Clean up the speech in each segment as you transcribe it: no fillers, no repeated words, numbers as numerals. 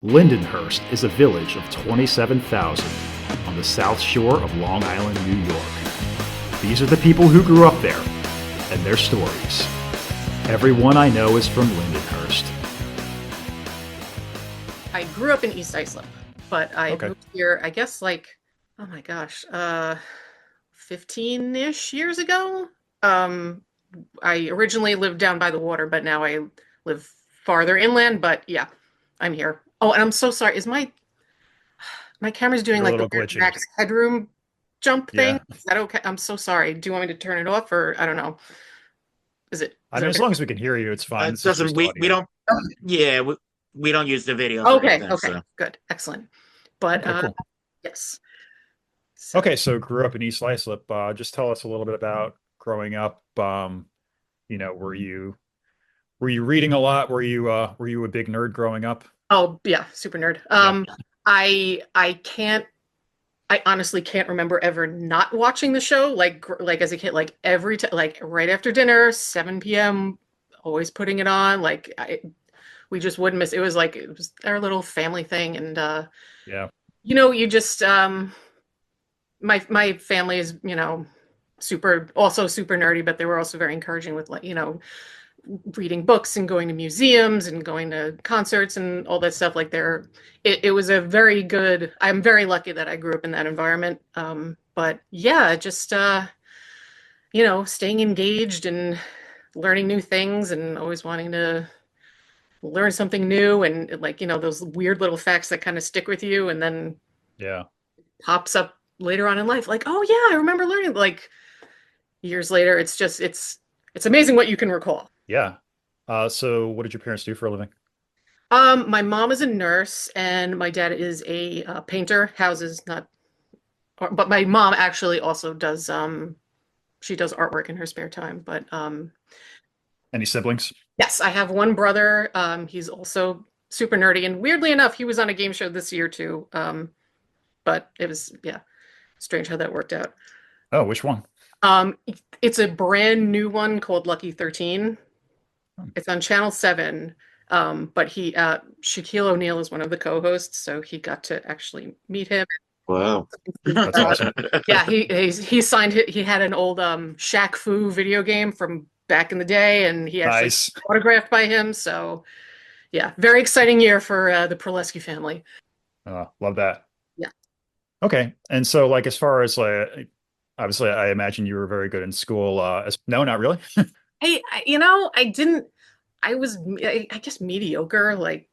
Lindenhurst is a village of 27,000 on the south shore of Long Island, New York. These are the people who grew up there and their stories. Everyone I know is from Lindenhurst. I grew up in East Islip, but I moved here, I guess, oh my gosh, 15-ish years ago. I originally lived down by the water, but now I live farther inland. But yeah, I'm here. Oh, and I'm so sorry. Is my camera's doing You're a like the little weird glitchy. Max headroom jump thing? Yeah. Is that okay? I'm so sorry. Do you want me to turn it off, or I don't know? I Is mean, it as okay? long as we can hear you, it's fine. It This is doesn't just we audio. don't yeah we don't use the video for Okay, anything, okay, so good, excellent. But Okay, cool. yes. So Okay, so grew up in East Islip. Just tell us a little bit about growing up. Were you reading a lot? Were you a big nerd growing up? oh yeah, super nerd. Yeah. I honestly can't remember ever not watching the show like as a kid, like every time, like right after dinner, 7 p.m., always putting it on. We just wouldn't miss. It was our little family thing, and Yeah. you just my family is super nerdy, but they were also very encouraging with reading books and going to museums and going to concerts and all that stuff. It was a very good. I'm very lucky that I grew up in that environment. But yeah, just staying engaged and learning new things and always wanting to learn something new, and those weird little facts that kind of stick with you and then Yeah. pops up later on in life, like, oh yeah, I remember learning, like, years later. It's amazing what you can recall. Yeah. So what did your parents do for a living? My mom is a nurse and my dad is a painter, houses, not, but my mom actually also does, she does artwork in her spare time. But Any siblings? yes, I have one brother. He's also super nerdy, and weirdly enough, he was on a game show this year too. But it was, yeah, strange how that worked out. Oh, which one? Um, it's a brand new one called Lucky 13. It's on Channel 7. But Shaquille O'Neal is one of the co-hosts, so he got to actually meet him. wow. That's awesome. Yeah, he signed it. He had an old Shaq Fu video game from back in the day, and he actually Nice. autographed by him. So yeah, very exciting year for the Prelusky family. Love that. Yeah. Okay. And so like as far as obviously I imagine you were very good in school. No, not really. I didn't. I guess mediocre. Like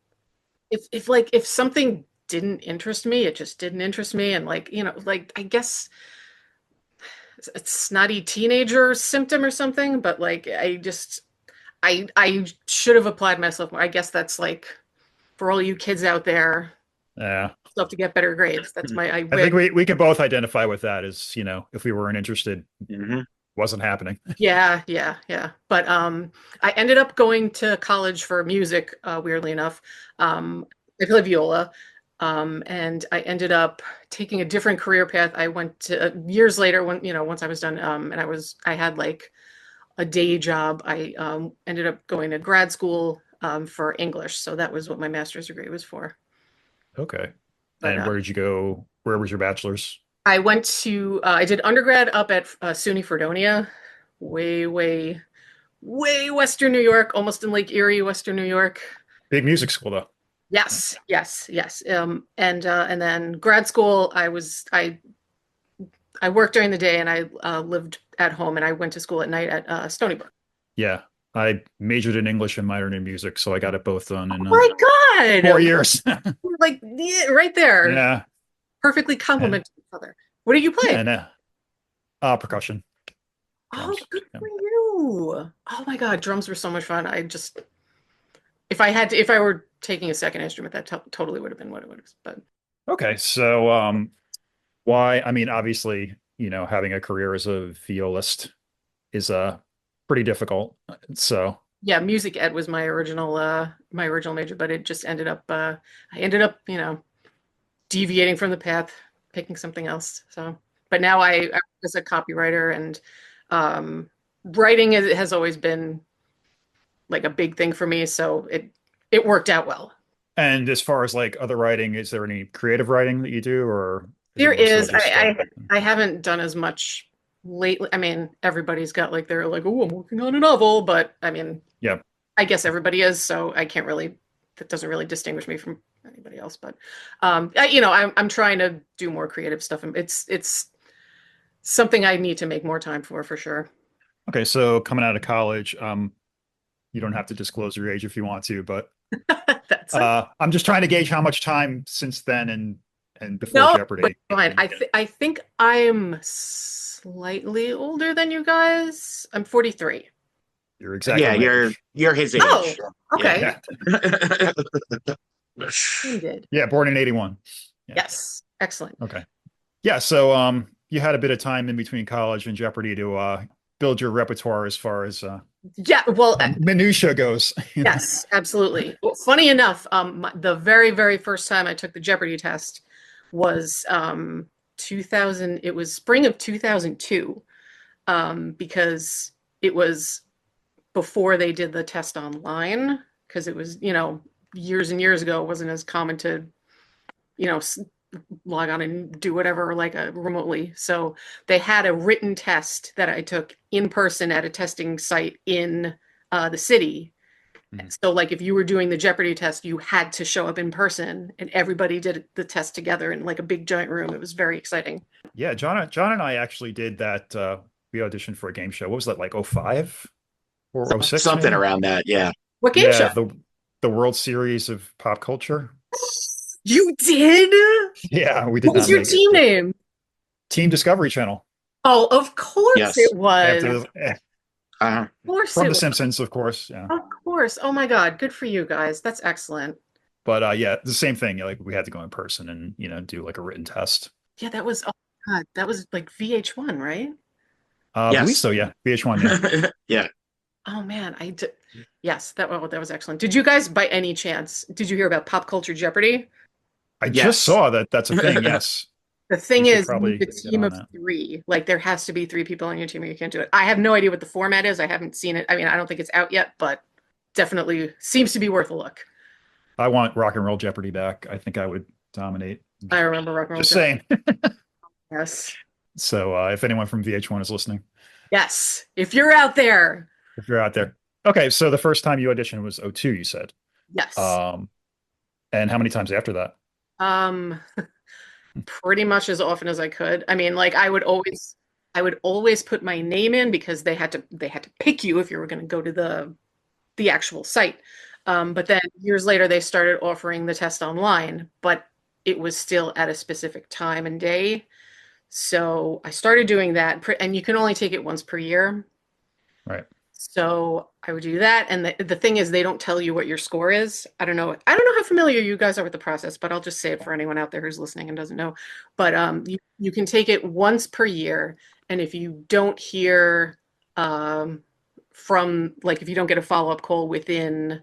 if something didn't interest me, it just didn't interest me, and I guess it's a snotty teenager symptom or something. But I should have applied myself more. I guess that's like for all you kids out there, Yeah. still have to get better grades. That's my I I wish. think we can both identify with that as, if we weren't interested, hmm wasn't happening. Yeah, yeah, yeah. But I ended up going to college for music, weirdly enough. I play viola. And I ended up taking a different career path. I went to years later when, once I was done, and I had like a day job. I ended up going to grad school for English. So that was what my master's degree was for. Okay. But And where did you go? Where was your bachelor's? I did undergrad up at SUNY Fredonia, way, way, way Western New York, almost in Lake Erie, Western New York. Big music school though. Yes, yes, yes. And then grad school, I worked during the day and I lived at home, and I went to school at night at Stony Brook. Yeah. I majored in English and minored in music, so I got it both done in Oh my God! 4 years. Like, yeah, right there, Yeah. perfectly And complement each other. What do you yeah, play? and percussion. Oh, Drums. good Yeah. for you. Oh my God, drums were so much fun. If I were taking a second instrument, that totally would have been what it would have. But Okay. So why, I mean, obviously, having a career as a violist is pretty difficult. So yeah, music ed was my original major, but it just I ended up, deviating from the path, picking something else. So, but now I work as a copywriter, and writing has always been like a big thing for me. So it worked out well. And as far as like other writing, is there any creative writing that you do, or is it There more so is. just I haven't done as much lately. I mean, everybody's got like they're like, oh, I'm working on a novel, but I mean, yeah. I guess everybody is, so I can't really. That doesn't really distinguish me from anybody else. But I'm trying to do more creative stuff, and it's something I need to make more time for sure. Okay, so coming out of college, you don't have to disclose your age if you want to, but That's it. I'm just trying to gauge how much time since then and before No, but Jeopardy. fine. I think I'm slightly older than you guys. I'm 43. You're exactly Yeah, my age. you're his Oh, age. Yeah. okay. Yeah. Splendid. Yeah, born in 81. Yeah. Yes. Excellent. Okay. Yeah, so you had a bit of time in between college and Jeopardy to build your repertoire as far as Yeah. Well, minutia goes. yes, absolutely. Well, funny enough, the very, very first time I took the Jeopardy test was 2000. It was spring of 2002, because it was before they did the test online. Because it was, years and years ago, it wasn't as common to, you know, log on and do whatever like remotely. So they had a written test that I took in person at a testing site in the city. Mhm. So like if you were doing the Jeopardy test, you had to show up in person, and everybody did the test together in like a big giant room. It was very exciting. Yeah, John and I actually did that. We auditioned for a game show. What was that, like 05 or 06 Something maybe? around that. Yeah. What game Yeah, show? the World Series of Pop Culture. You did? Yeah, we did What was not your make it. team name? Team Discovery Channel. Oh, of course Yes. it was. After Of Uh, course from it The was. Simpsons, of course. Yeah. Of course. Oh my God. Good for you guys. That's excellent. But yeah, the same thing. Like we had to go in person and do like a written test. Yeah, that was, oh my God, that was like VH1, right? I believe yes. so. Yeah, VH1. Yeah, Yeah. Oh man, yes, that was excellent. Did you guys, by any chance, did you hear about Pop Culture Jeopardy? I just Yes. saw that. That's a thing. Yes, The we thing should is, you need probably a get team on of that. three. Like there has to be three people on your team or you can't do it. I have no idea what the format is. I haven't seen it. I mean, I don't think it's out yet, but definitely seems to be worth a look. I want Rock and Roll Jeopardy back. I think I would dominate. I remember Rock and Roll Just Jeopardy. saying. Yes. So if anyone from VH1 is listening, Yes. If you're out there. if you're out there. Okay, so the first time you auditioned was '02, you said. Yes. Um, and how many times after that? Um, pretty much as often as I could. I mean, like I would always put my name in because they had to pick you if you were going to go to the actual site. But then years later they started offering the test online, but it was still at a specific time and day. So I started doing that, and you can only take it once per year. Right. So I would do that, and the thing is, they don't tell you what your score is. I don't know how familiar you guys are with the process, but I'll just say it for anyone out there who's listening and doesn't know. But you can take it once per year, and if you don't hear from, like, if you don't get a follow-up call within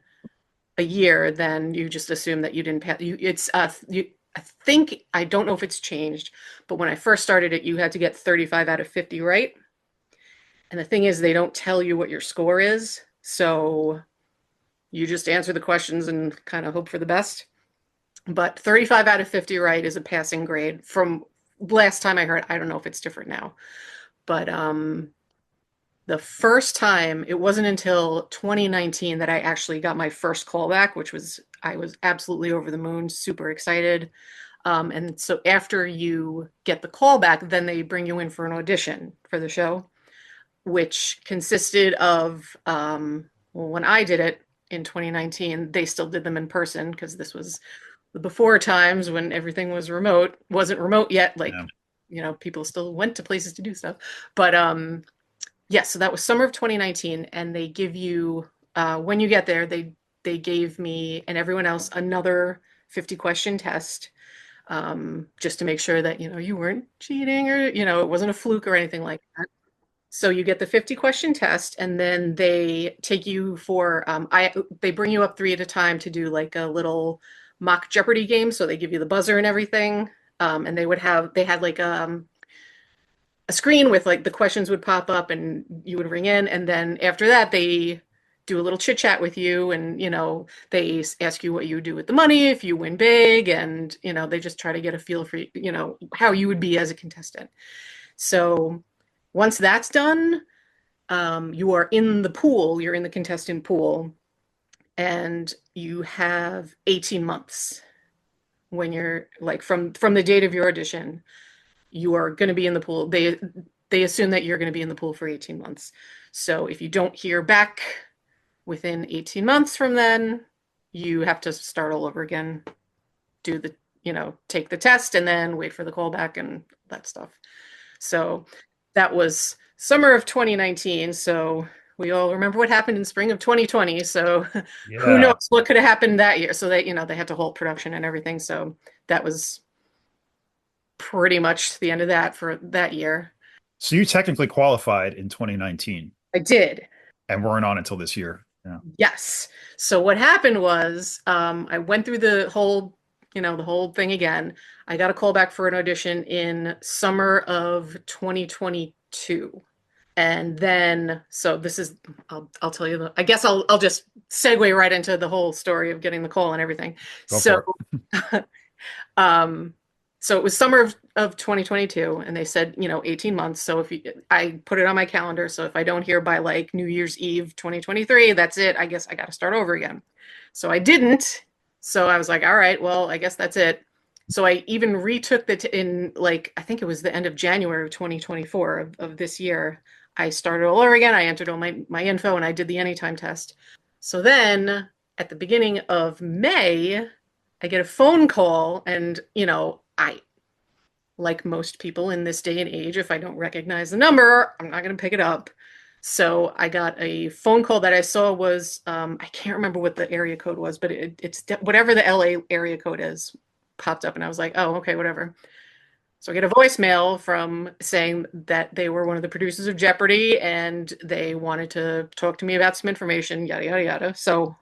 a year, then you just assume that you didn't pass. I think, I don't know if it's changed, but when I first started it, you had to get 35 out of 50 right. And the thing is, they don't tell you what your score is. So you just answer the questions and kind of hope for the best. But 35 out of 50 right is a passing grade. From last time I heard, I don't know if it's different now. But the first time, it wasn't until 2019 that I actually got my first call back, I was absolutely over the moon, super excited. And so after you get the call back, then they bring you in for an audition for the show, which consisted of, well, when I did it in 2019, they still did them in person because this was the before times when everything wasn't remote yet. Like, people still went to places to do stuff. But yes, so that was summer of 2019, and they give you, when you get there, they gave me and everyone else another 50-question test, just to make sure that, you weren't cheating or, it wasn't a fluke or anything like that. So you get the 50-question test, and then they take you for, they bring you up three at a time to do like a little mock Jeopardy game. So they give you the buzzer and everything. And they had like a screen with like the questions would pop up and you would ring in. And then after that, they do a little chit chat with you, and they ask you what you do with the money if you win big, and they just try to get a feel for how you would be as a contestant. So once that's done, you are in the pool, you're in the contestant pool, and you have 18 months when you're like from the date of your audition. You are going to be in the pool. They assume that you're going to be in the pool for 18 months. So if you don't hear back within 18 months from then, you have to start all over again, do the take the test, and then wait for the call back and that stuff. So that was summer of 2019. So we all remember what happened in spring of 2020. So who knows what could have happened that year. So they had to halt production and everything. So that was pretty much the end of that for that year. So you technically qualified in 2019. I did. And weren't on until this year. Yeah. Yes. So what happened was I went through the whole thing again. I got a call back for an audition in summer of 2022. And then, so this is, I'll tell you, I guess I'll just segue right into the whole story of getting the call and everything. So it was summer of 2022, and they said, 18 months. So I put it on my calendar. So if I don't hear by like New Year's Eve, 2023, that's it. I guess I got to start over again. So I didn't. So I was like, all right, well, I guess that's it. So I even retook in I think it was the end of January of 2024 of this year. I started all over again. I entered all my info, and I did the anytime test. So then at the beginning of May, I get a phone call, and, I, like most people in this day and age, if I don't recognize the number, I'm not going to pick it up. So I got a phone call that I saw was, I can't remember what the area code was, but it's whatever the LA area code is, popped up, and I was like, oh, okay, whatever. So I get a voicemail from saying that they were one of the producers of Jeopardy, and they wanted to talk to me about some information, yada, yada, yada. So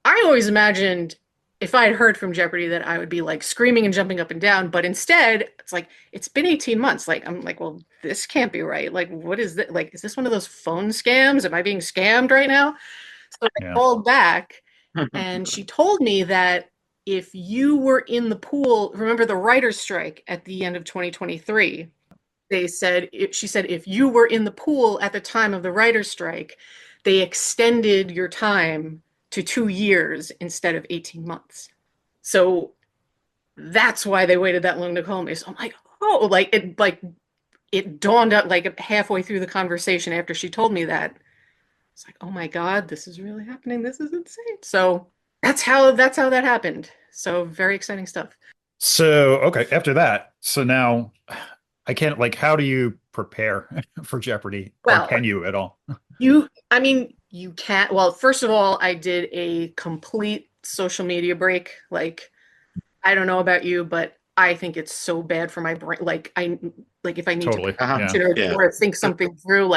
I always imagined if I had heard from Jeopardy that I would be like screaming and jumping up and down, but instead it's like, it's been 18 months. Like, I'm like, well, this can't be right. Like, what is that? Like, is this one of those phone scams? Am I being scammed right now? So I called back, and she told me that if you were in the pool, remember the writer's strike at the end of 2023, she said, if you were in the pool at the time of the writer's strike, they extended your time to 2 years instead of 18 months. So that's why they waited that long to call me. So I'm like, oh, it dawned out like halfway through the conversation after she told me that. It's like, oh my God, this is really happening. This is insane. So that's how that happened. So very exciting stuff. So, okay, after that, so now I can't, how do you prepare for Jeopardy? Well, or can you at all? You can't. Well, first of all, I did a complete social media break. Like, I don't know about you, but I think it's so bad for my brain. If I need to or think something through,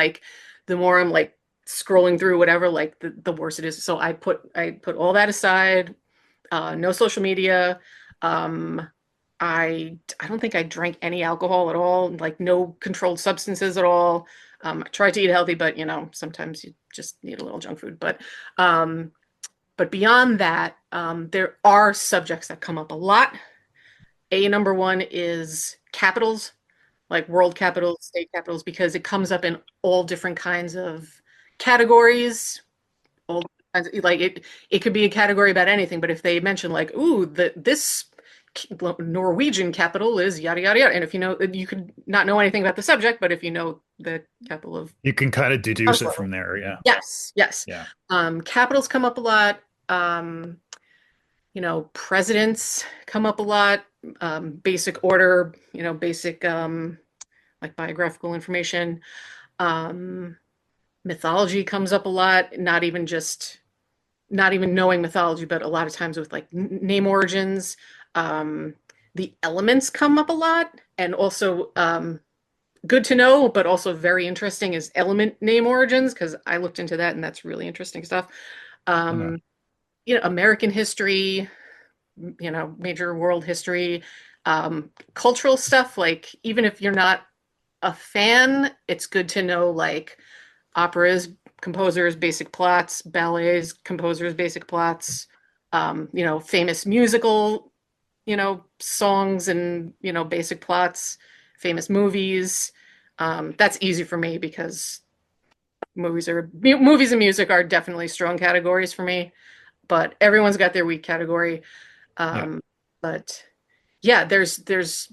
the more I'm scrolling through whatever, the worse it is. So I put all that aside. No social media. I don't think I drank any alcohol at all. No controlled substances at all. I tried to eat healthy, but sometimes you just need a little junk food. But beyond that, there are subjects that come up a lot. Number one is capitals, like world capitals, state capitals, because it comes up in all different kinds of categories. All kinds of, it could be a category about anything, but if they mention this Norwegian capital is yada yada yada, and if you could not know anything about the subject, but if you know the capital of, you can kind of deduce it from there. Yeah. Yes. Yeah. Capitals come up a lot. Presidents come up a lot. Basic order. Basic biographical information. Mythology comes up a lot. Not even knowing mythology, but a lot of times with name origins. The elements come up a lot, and also good to know, but also very interesting is element name origins, because I looked into that, and that's really interesting stuff. American history, major world history, cultural stuff. Even if you're not a fan, it's good to know operas, composers, basic plots, ballets, composers, basic plots, famous musical, songs and, basic plots, famous movies. That's easy for me because movies and music are definitely strong categories for me, but everyone's got their weak category. Yeah. But yeah, there's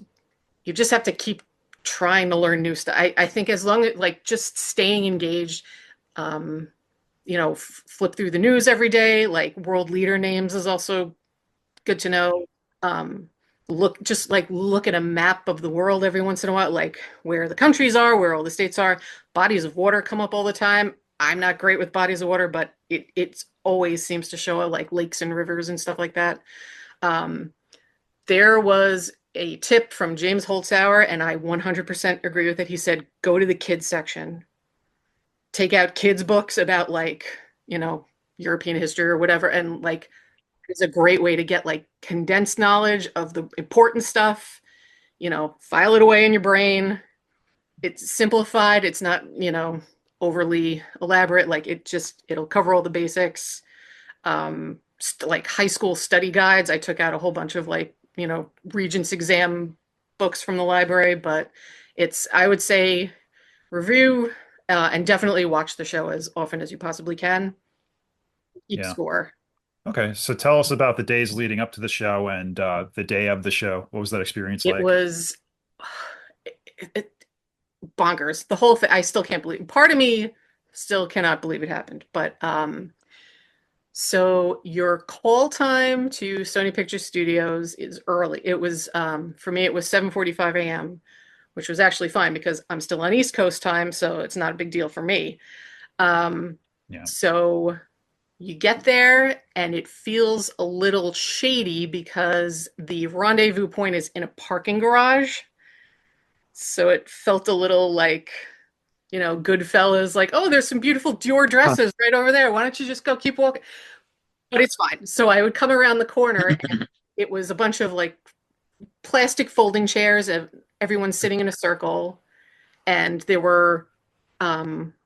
you just have to keep trying to learn new stuff. I think as long as like just staying engaged, um, flip through the news every day, like world leader names is also good to know. Um, look at a map of the world every once in a while, like where the countries are, where all the states are. Bodies of water come up all the time. I'm not great with bodies of water, but it always seems to show up like lakes and rivers and stuff like that. Um, there was a tip from James Holzhauer, and I 100% agree with it. He said, go to the kids section, take out kids' books about like, European history or whatever, and like it's a great way to get like condensed knowledge of the important stuff, file it away in your brain. It's simplified, it's not, overly elaborate. Like it'll cover all the basics. Like high school study guides. I took out a whole bunch of like, Regents exam books from the library, but I would say review and definitely watch the show as often as you possibly can. Keep Yeah. score. Okay. So tell us about the days leading up to the show and the day of the show. What was that experience It like? was it, bonkers. The whole thing, I still can't believe. Part of me still cannot believe it happened. But so your call time to Sony Picture Studios is early. It was for me, it was 7:45 a.m., which was actually fine because I'm still on East Coast time, so it's not a big deal for me. Yeah. So you get there and it feels a little shady because the rendezvous point is in a parking garage. So it felt a little like, Goodfellas, like, oh, there's some beautiful Dior dresses right over there. Why don't you just go keep walking? But it's fine. So I would come around the corner and it was a bunch of like plastic folding chairs of everyone sitting in a circle. And there were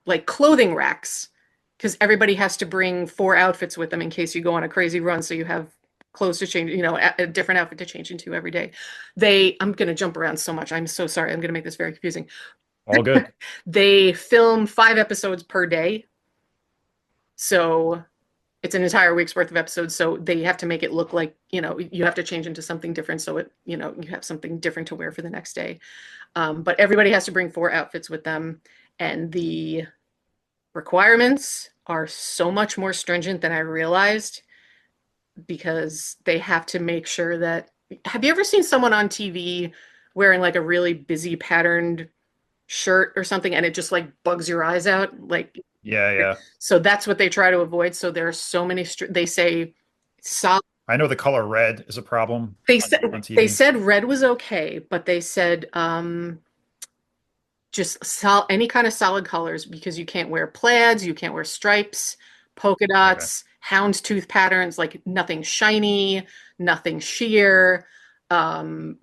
like clothing racks because everybody has to bring 4 outfits with them in case you go on a crazy run. So you have clothes to change, a different outfit to change into every day. I'm going to jump around so much. I'm so sorry. I'm going to make this very confusing. All good. They film 5 episodes per day. So it's an entire week's worth of episodes. So they have to make it look like, you have to change into something different. So you have something different to wear for the next day. But everybody has to bring 4 outfits with them. And the requirements are so much more stringent than I realized because they have to make sure that. Have you ever seen someone on TV wearing like a really busy patterned shirt or something and it just like bugs your eyes out? Like, Yeah. so that's what they try to avoid. So there are so many, they say solid. I know the color red is a problem They on TV. said red was okay, but they said just any kind of solid colors because you can't wear plaids, you can't wear stripes, polka dots, houndstooth patterns, like nothing shiny, nothing sheer. And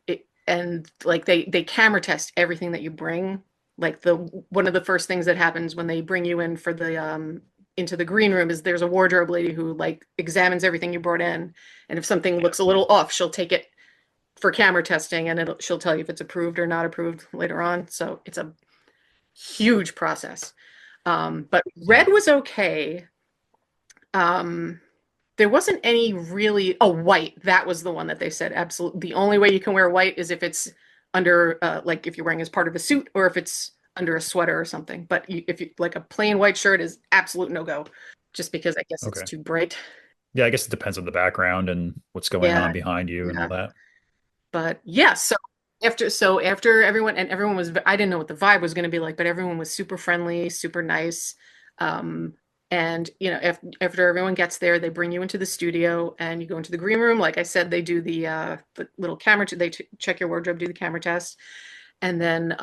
like they camera test everything that you bring. Like one of the first things that happens when they bring you in for the into the green room is there's a wardrobe lady who like examines everything you brought in, and if something looks a little off, she'll take it for camera testing, and she'll tell you if it's approved or not approved later on. So it's a huge process. But red was okay. There wasn't any really. Oh, white. That was the one that they said absolutely. The only way you can wear white is if it's under, like if you're wearing as part of a suit or if it's under a sweater or something. But if you like a plain white shirt is absolute no go, just because I guess it's too bright. Yeah, I guess it depends on the background and what's going on behind you and all that. But yeah, so after everyone was, I didn't know what the vibe was going to be like, but everyone was super friendly, super nice. And after everyone gets there, they bring you into the studio and you go into the green room. Like I said, they do the little camera. They check your wardrobe, do the camera test, and then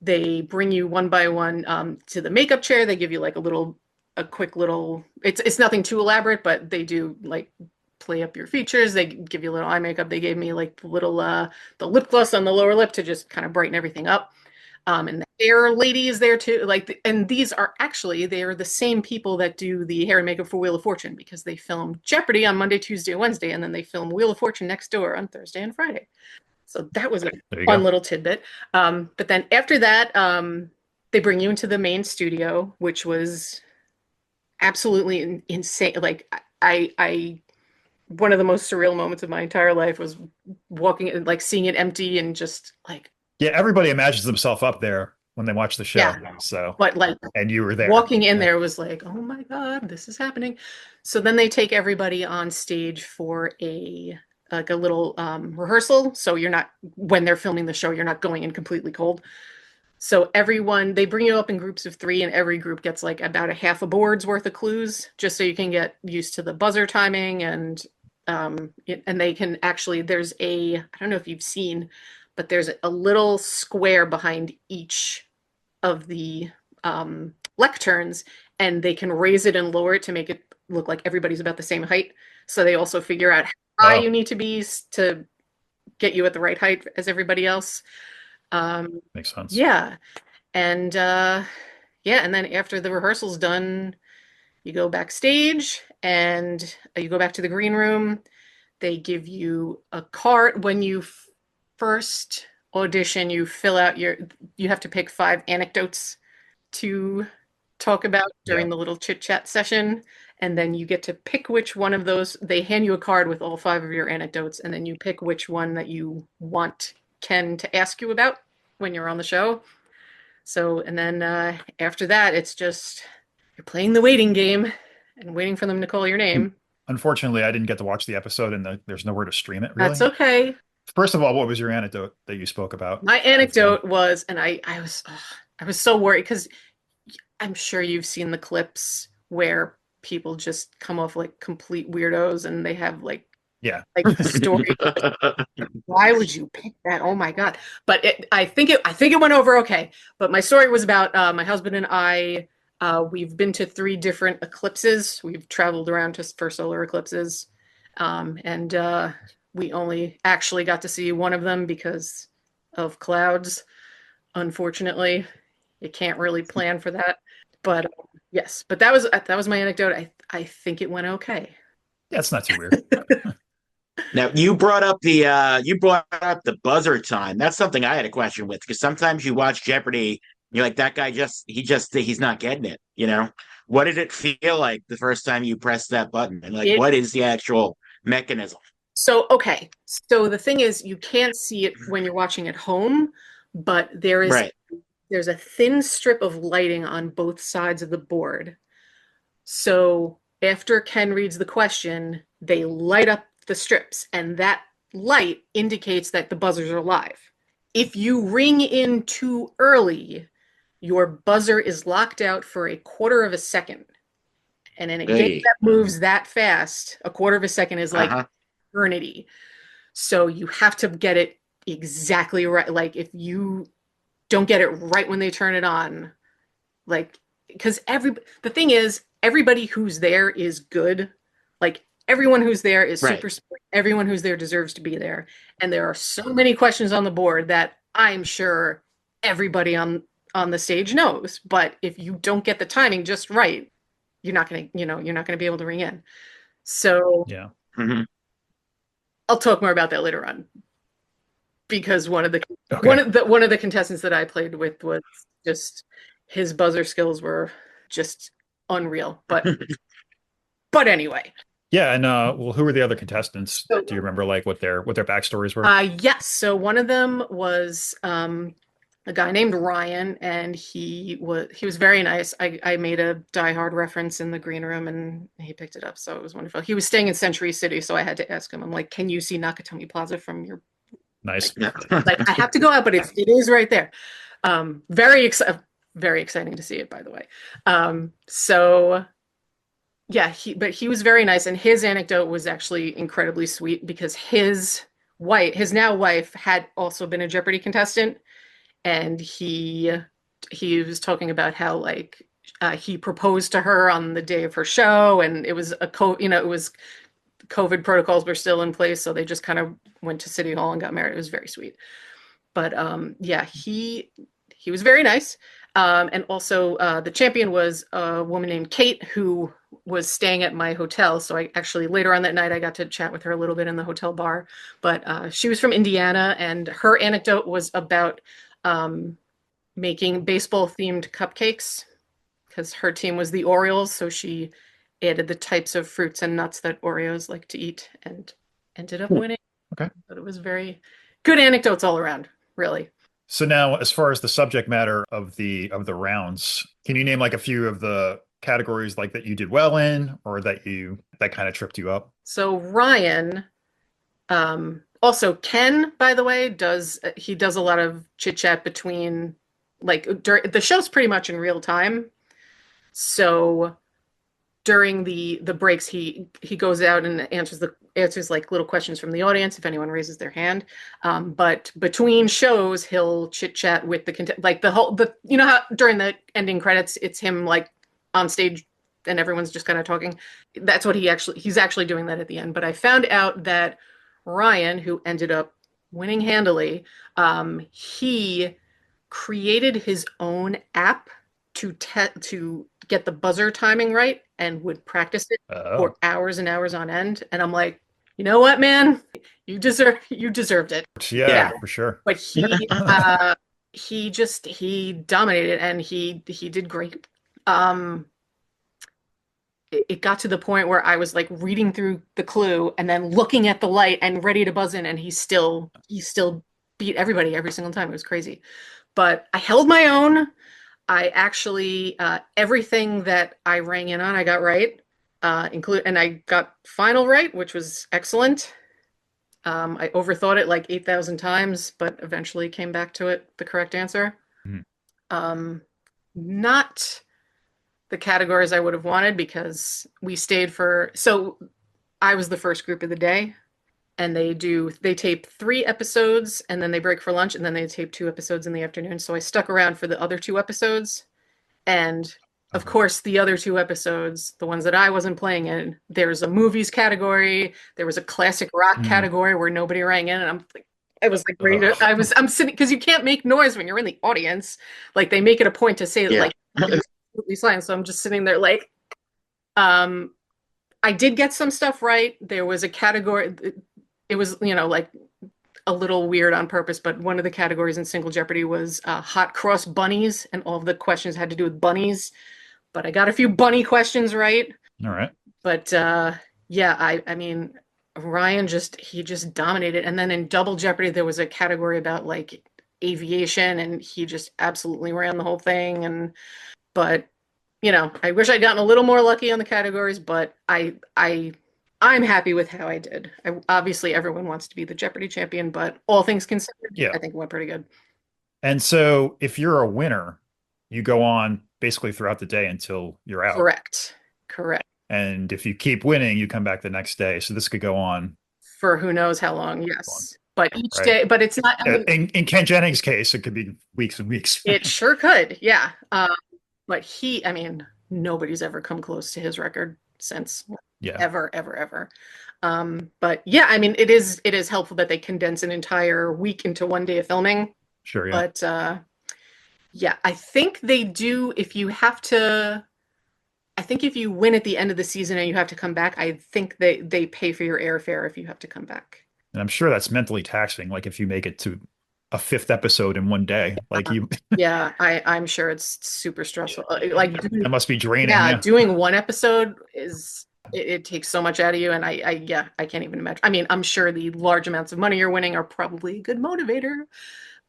they bring you one by one to the makeup chair. They give you like a quick little. It's nothing too elaborate, but they do like play up your features. They give you a little eye makeup. They gave me like the lip gloss on the lower lip to just kind of brighten everything up. And Fair Lady is there too. Like, and these are actually they're the same people that do the hair and makeup for Wheel of Fortune because they film Jeopardy on Monday, Tuesday, Wednesday, and then they film Wheel of Fortune next door on Thursday and Friday. So that was a There you fun go. little tidbit. But then after that, they bring you into the main studio, which was absolutely insane. Like I one of the most surreal moments of my entire life was walking and like seeing it empty and just like, Yeah, everybody imagines themselves up there when they watch the show. yeah. So, But like and you were there. walking in Yeah. there was like, oh my God, this is happening. So then they take everybody on stage for a like a little rehearsal. So you're not when they're filming the show, you're not going in completely cold. So everyone, they bring you up in groups of three, and every group gets like about a half a board's worth of clues, just so you can get used to the buzzer timing and they can actually, there's I don't know if you've seen, but there's a little square behind each of the lecterns, and they can raise it and lower it to make it look like everybody's about the same height. So they also figure out how high you Oh, need to be to get you at the right height as everybody else. makes sense. Yeah. And yeah, and then after the rehearsal's done, you go backstage and you go back to the green room. They give you a card when you first audition, you have to pick 5 anecdotes to talk about Yeah. during the little chit chat session. And then you get to pick which one of those. They hand you a card with all 5 of your anecdotes, and then you pick which one that you want Ken to ask you about when you're on the show. So, and then after that, it's just you're playing the waiting game and waiting for them to call your name. Unfortunately, I didn't get to watch the episode, and there's nowhere to stream it, That's really. okay. First of all, what was your anecdote that you spoke about My with Ken? anecdote was, and I was so worried because I'm sure you've seen the clips where people just come off like complete weirdos and they have Yeah. like stories. Why would you pick that? Oh my God. But I think it went over okay. But my story was about my husband and I. We've been to 3 different eclipses. We've traveled around for solar eclipses. And we only actually got to see one of them because of clouds. Unfortunately, you can't really plan for that. But yes, but that was my anecdote. I think it went okay. Yeah, it's not too weird. Now you brought up the buzzer time. That's something I had a question with because sometimes you watch Jeopardy, you're like that guy he's not getting it. What did it feel like the first time you pressed that button? And like, It what is the actual mechanism? So, okay. So the thing is, you can't see it when you're watching at home, but Right. there's a thin strip of lighting on both sides of the board. So after Ken reads the question, they light up the strips, and that light indicates that the buzzers are live. If you ring in too early, your buzzer is locked out for a quarter of a second. And in a game Hey. that moves that fast, a quarter of a second is like Uh-huh. eternity. So you have to get it exactly right. Like if you don't get it right when they turn it on, like because the thing is everybody who's there is good. Like everyone who's there is Right. super smart. Everyone who's there deserves to be there. And there are so many questions on the board that I'm sure everybody on the stage knows. But if you don't get the timing just right, you're not gonna be able to ring in. So Yeah. Mhm. I'll talk more about that later on because Okay. one of the contestants that I played with was just his buzzer skills were just unreal. But anyway. Yeah, and well, who were the other contestants? So Do you remember like what their backstories were? yes, so one of them was a guy named Ryan, and he was very nice. I made a Die Hard reference in the green room, and he picked it up, so it was wonderful. He was staying in Century City, so I had to ask him. I'm like, "Can you see Nakatomi Plaza from your Nice. like I have to go out, but it is right there." Very exciting to see it, by the way. So yeah, he was very nice, and his anecdote was actually incredibly sweet because his now wife, had also been a Jeopardy contestant, and he was talking about how like he proposed to her on the day of her show, and it was it was COVID protocols were still in place, so they just kind of went to City Hall and got married. It was very sweet. But yeah, he was very nice. And also, the champion was a woman named Kate who was staying at my hotel. So I actually later on that night I got to chat with her a little bit in the hotel bar. But she was from Indiana, and her anecdote was about making baseball themed cupcakes because her team was the Orioles. So she added the types of fruits and nuts that Oreos like to eat and ended up winning. Okay. But it was very good anecdotes all around, really. So now, as far as the subject matter of the rounds, can you name like a few of the categories like that you did well in, or that kind of tripped you up? So Ryan, also Ken, by the way, does a lot of chit chat between the show's pretty much in real time. So during the breaks, he goes out and answers like little questions from the audience if anyone raises their hand. But between shows, he'll chit chat with you know how during the ending credits it's him like on stage and everyone's just kind of talking. That's what he's actually doing that at the end. But I found out that Ryan, who ended up winning handily, he created his own app to get the buzzer timing right and would practice it for hours and hours on end. And I'm like, you know what, man, you deserved it. Yeah, for sure. But he dominated and he did great. It got to the point where I was like reading through the clue and then looking at the light and ready to buzz in, and he still beat everybody every single time. It was crazy. But I held my own. I actually everything that I rang in on, I got right. And I got final right, which was excellent. I overthought it like 8,000 times, but eventually came back to it, the correct answer. Not the categories I would have wanted because so I was the first group of the day, and they tape 3 episodes and then they break for lunch and then they tape 2 episodes in the afternoon. So I stuck around for the other 2 episodes. And of course, the other 2 episodes, the ones that I wasn't playing in, there's a movies category, there was a classic rock category where nobody rang in, and I was like ready to, I'm sitting because you can't make noise when you're in the audience. Like they make it a point to say like absolutely silent. So I'm just sitting there like, I did get some stuff right. There was a category. It was, like a little weird on purpose, but one of the categories in Single Jeopardy was hot cross bunnies, and all of the questions had to do with bunnies. But I got a few bunny questions right. All right. But yeah, I mean, Ryan he just dominated. And then in Double Jeopardy, there was a category about like aviation, and he just absolutely ran the whole thing. But I wish I'd gotten a little more lucky on the categories, but I'm happy with how I did. Obviously, everyone wants to be the Jeopardy champion, but all things considered, I think it went pretty good. And so if you're a winner, you go on basically throughout the day until you're out. Correct. And if you keep winning, you come back the next day. So this could go on for who knows how long, yes. But each day, but it's not. In Ken Jennings' case, it could be weeks and weeks. It sure could, yeah. But nobody's ever come close to his record since ever. But yeah, I mean, it is helpful that they condense an entire week into one day of filming. Sure, yeah. But yeah, I think they do. If you win at the end of the season and you have to come back, I think they pay for your airfare if you have to come back. And I'm sure that's mentally taxing. Like if you make it to a 5th episode in one day, like you. Yeah, I'm sure it's super stressful. Like that must be draining. Yeah, doing one episode it takes so much out of you, and I can't even imagine. I mean, I'm sure the large amounts of money you're winning are probably a good motivator,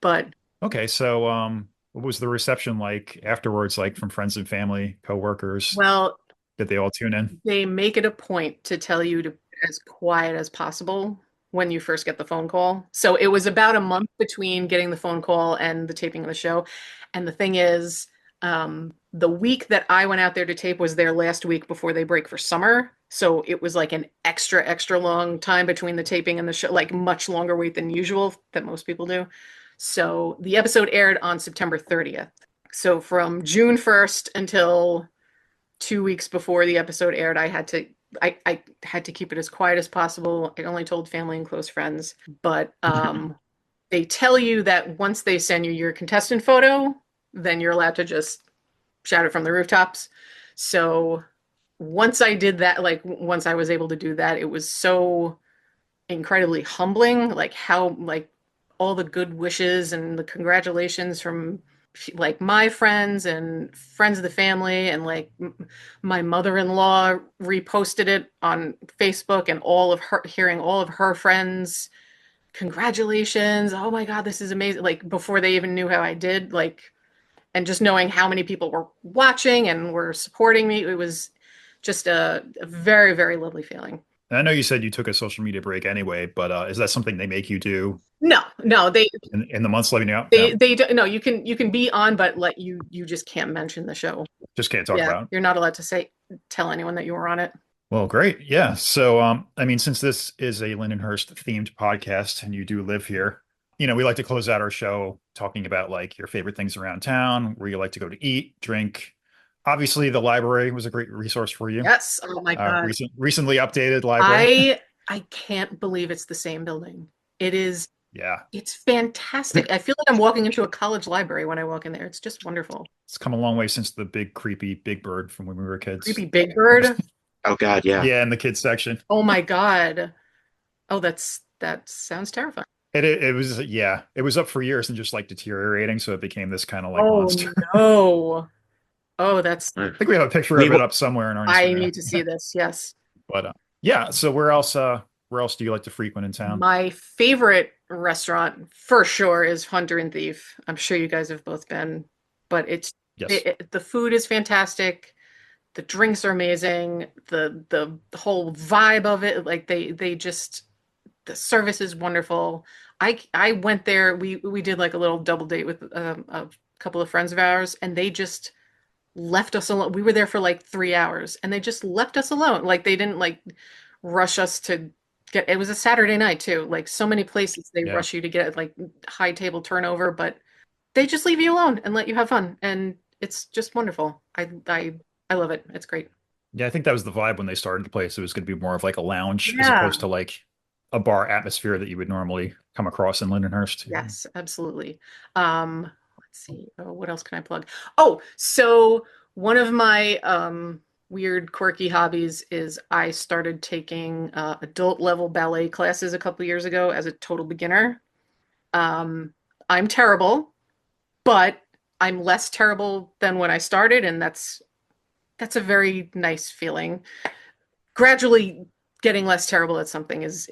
but okay. So, what was the reception like afterwards, like from friends and family, coworkers? Well, did they all tune in? They make it a point to tell you to be as quiet as possible when you first get the phone call. So it was about a month between getting the phone call and the taping of the show. And the thing is, the week that I went out there to tape was their last week before they break for summer. So it was like an extra long time between the taping and the show, like much longer wait than usual that most people do. So the episode aired on September 30th. So from June 1st until 2 weeks before the episode aired, I had to keep it as quiet as possible. I only told family and close friends, but they tell you that once they send you your contestant photo, then you're allowed to just shout it from the rooftops. So once I did that, like once I was able to do that, it was so incredibly humbling, like how like all the good wishes and the congratulations from like my friends and friends of the family, and like my mother-in-law reposted it on Facebook, and all of her hearing all of her friends, congratulations, oh my God, this is amazing, like before they even knew how I did, like, and just knowing how many people were watching and were supporting me, it was just a very, very lovely feeling. And I know you said you took a social media break anyway, but is that something they make you do No, in the months leading up? they don't. No, you can be on, but like you just can't mention the show. Just can't talk Yeah, about it. you're not allowed to tell anyone that you were on it. Well, great. Yeah. So, I mean, since this is a Lindenhurst themed podcast and you do live here, we like to close out our show talking about like your favorite things around town, where you like to go to eat, drink. Obviously, the library was a great resource for you. Yes. Oh my God. Recently updated library. I can't believe it's the same building. It is. Yeah. It's fantastic. I feel like I'm walking into a college library when I walk in there. It's just wonderful. It's come a long way since the big creepy Big Bird from when we were kids. Creepy Big Bird. Oh God, yeah. Yeah, in the kids section. Oh my God. Oh, that sounds terrifying. It was, yeah, it was up for years and just like deteriorating, so it became this kind of like Oh monster. no. Oh, that's. I think we have a picture of it up somewhere in our I Instagram. need to see this. Yes. But yeah, so where else do you like to frequent in town? My favorite restaurant for sure is Hunter and Thief. I'm sure you guys have both been, but Yes. the food is fantastic. The drinks are amazing. The whole vibe of it, like they just, the service is wonderful. I went there. We did like a little double date with a couple of friends of ours, and they just left us alone. We were there for like 3 hours, and they just left us alone. Like they didn't like rush us to get. It was a Saturday night too. Like so many places they Yeah. rush you to get like high table turnover, but they just leave you alone and let you have fun, and it's just wonderful. I love it. It's great. Yeah, I think that was the vibe when they started the place. It was going to be more of like a lounge as Yeah. opposed to like a bar atmosphere that you would normally come across in Lindenhurst. Yes, absolutely. Let's see. Oh, what else can I plug? Oh, so one of my weird, quirky hobbies is I started taking adult level ballet classes a couple years ago as a total beginner. I'm terrible, but I'm less terrible than when I started, and that's a very nice feeling. Gradually getting less terrible at something is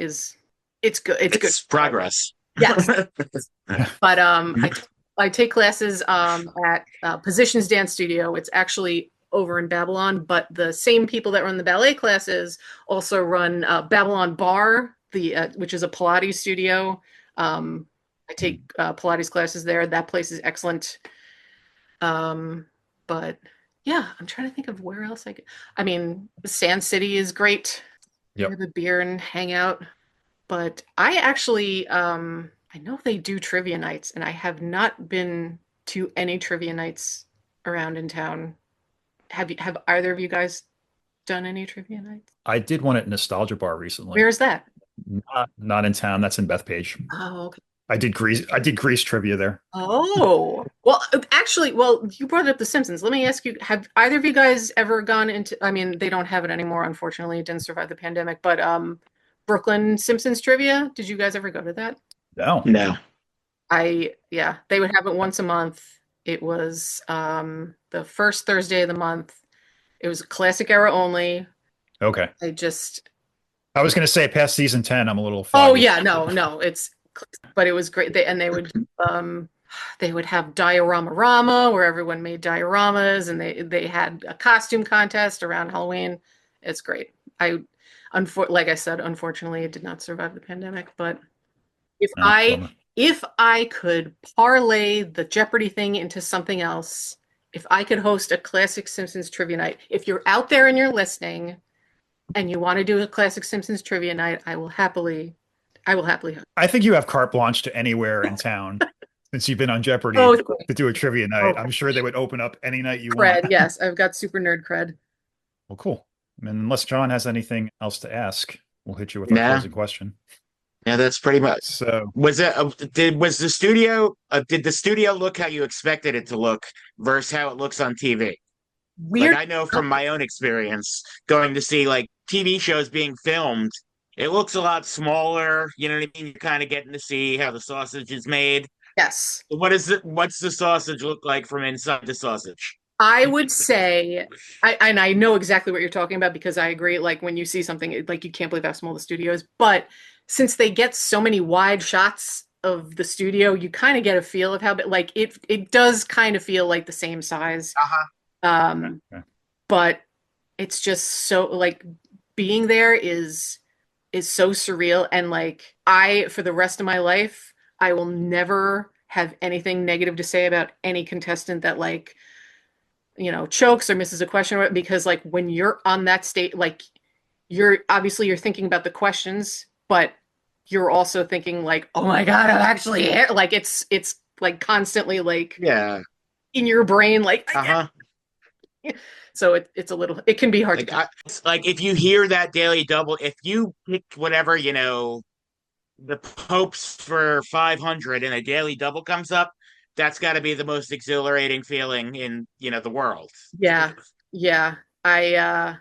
it's good. It's good. Progress. Yes. But I take classes at Positions Dance Studio. It's actually over in Babylon, but the same people that run the ballet classes also run Babylon Bar, which is a Pilates studio. I take Pilates classes there. That place is excellent. But yeah, I'm trying to think of where else I mean, Sand City is great. Yep. Have a beer and hang out. But I actually, I know they do trivia nights, and I have not been to any trivia nights around in town. Have either of you guys done any trivia nights? I did one at Nostalgia Bar recently. Where is that? Not in town. That's in Bethpage. Oh, okay. I did Grease trivia there. Oh, well, actually, you brought up The Simpsons. Let me ask you, have either of you guys ever gone into, I mean, they don't have it anymore, unfortunately. It didn't survive the pandemic, but Brooklyn Simpsons trivia, did you guys ever go to that? No. Yeah, they would have it once a month. It was the first Thursday of the month. It was classic era only. Okay. I was going to say past season 10, I'm a little Oh foggy. yeah, no, but it was great. They would have Diorama Rama, where everyone made dioramas, and they had a costume contest around Halloween. It's great. Like I said, unfortunately, it did not survive the pandemic. But if I could parlay the Jeopardy thing into something else, if I could host a classic Simpsons trivia night, if you're out there and you're listening, and you want to do a classic Simpsons trivia night, I will happily. I think you have carte blanche to anywhere in town since you've been on Jeopardy to do a trivia night. I'm sure they would open up any night you want. Yes, I've got super nerd cred. Well, cool. And unless John has anything else to ask, we'll hit you with our closing question. Yeah, that's pretty much. So Was it did the studio look how you expected it to look versus how it looks on TV? Like Weird. I know from my own experience going to see like TV shows being filmed, it looks a lot smaller. You know what I mean? You're kind of getting to see how the sausage is made. Yes. What's the sausage look like from inside the sausage? I would say, and I know exactly what you're talking about because I agree. Like when you see something, like you can't believe how small the studio is. But since they get so many wide shots of the studio, you kind of get a feel of how, like it does kind of feel like the same size. Uh-huh. Um, but it's just so like being there is so surreal, and like for the rest of my life, I will never have anything negative to say about any contestant that like chokes or misses a question, because like when you're on that state, like you're thinking about the questions, but you're also thinking like, oh my God, I'm actually here. Like it's like constantly like Yeah. in your brain, like Uh-huh. so it's a little, it can be hard Like to it's like if you hear that daily double, if you picked whatever, the Popes for 500 and a daily double comes up, that's got to be the most exhilarating feeling in, the world. yeah. Yeah. I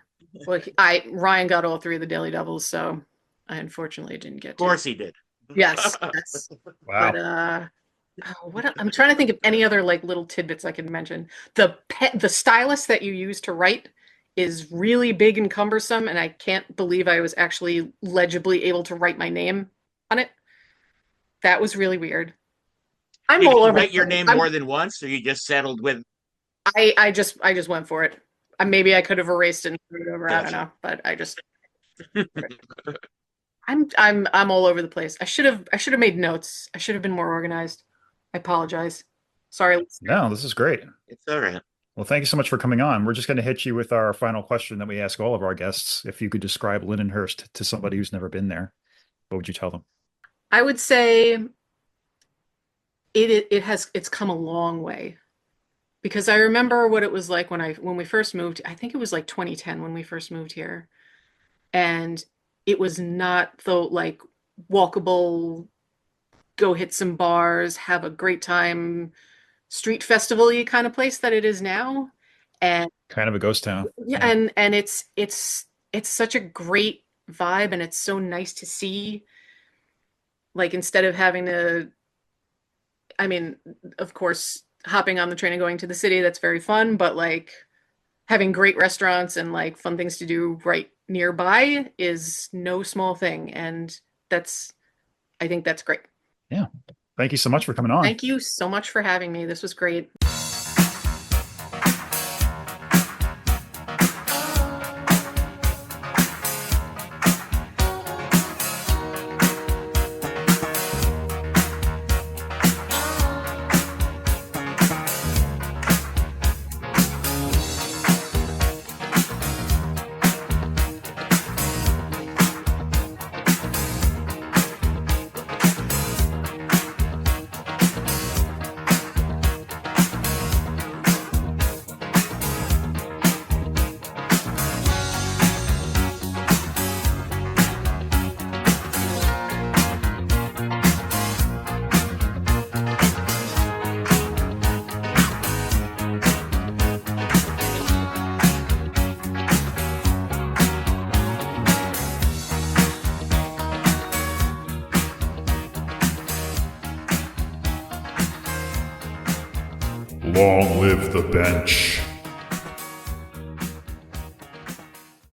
Ryan got all three of the daily doubles, so I unfortunately didn't get Of course he did. yes, yes. wow. But I'm trying to think of any other like little tidbits I could mention. The stylus that you use to write is really big and cumbersome, and I can't believe I was actually legibly able to write my name on it. That was really weird. I'm Did all you over. write your name more than once, or you just settled with? I just went for it. Maybe I could have erased it and threw it over. I don't Gotcha. know, but I just I'm all over the place. I should have made notes. I should have been more organized. I apologize. Sorry. No, this is great. It's all right. Well, thank you so much for coming on. We're just going to hit you with our final question that we ask all of our guests. If you could describe Lindenhurst to somebody who's never been there, what would you tell them? I would say it's come a long way, because I remember what it was like when we first moved. I think it was like 2010 when we first moved here, and it was not the like walkable, go hit some bars, have a great time, street festival-y kind of place that it is now. And Kind of a ghost town. yeah, and it's such a great vibe, and it's so nice to see. Like instead of having to, I mean, of course, hopping on the train and going to the city, that's very fun, but like having great restaurants and like fun things to do right nearby is no small thing. And I think that's great. Yeah. Thank you so much for coming on. Thank you so much for having me. This was great. Long live the bench.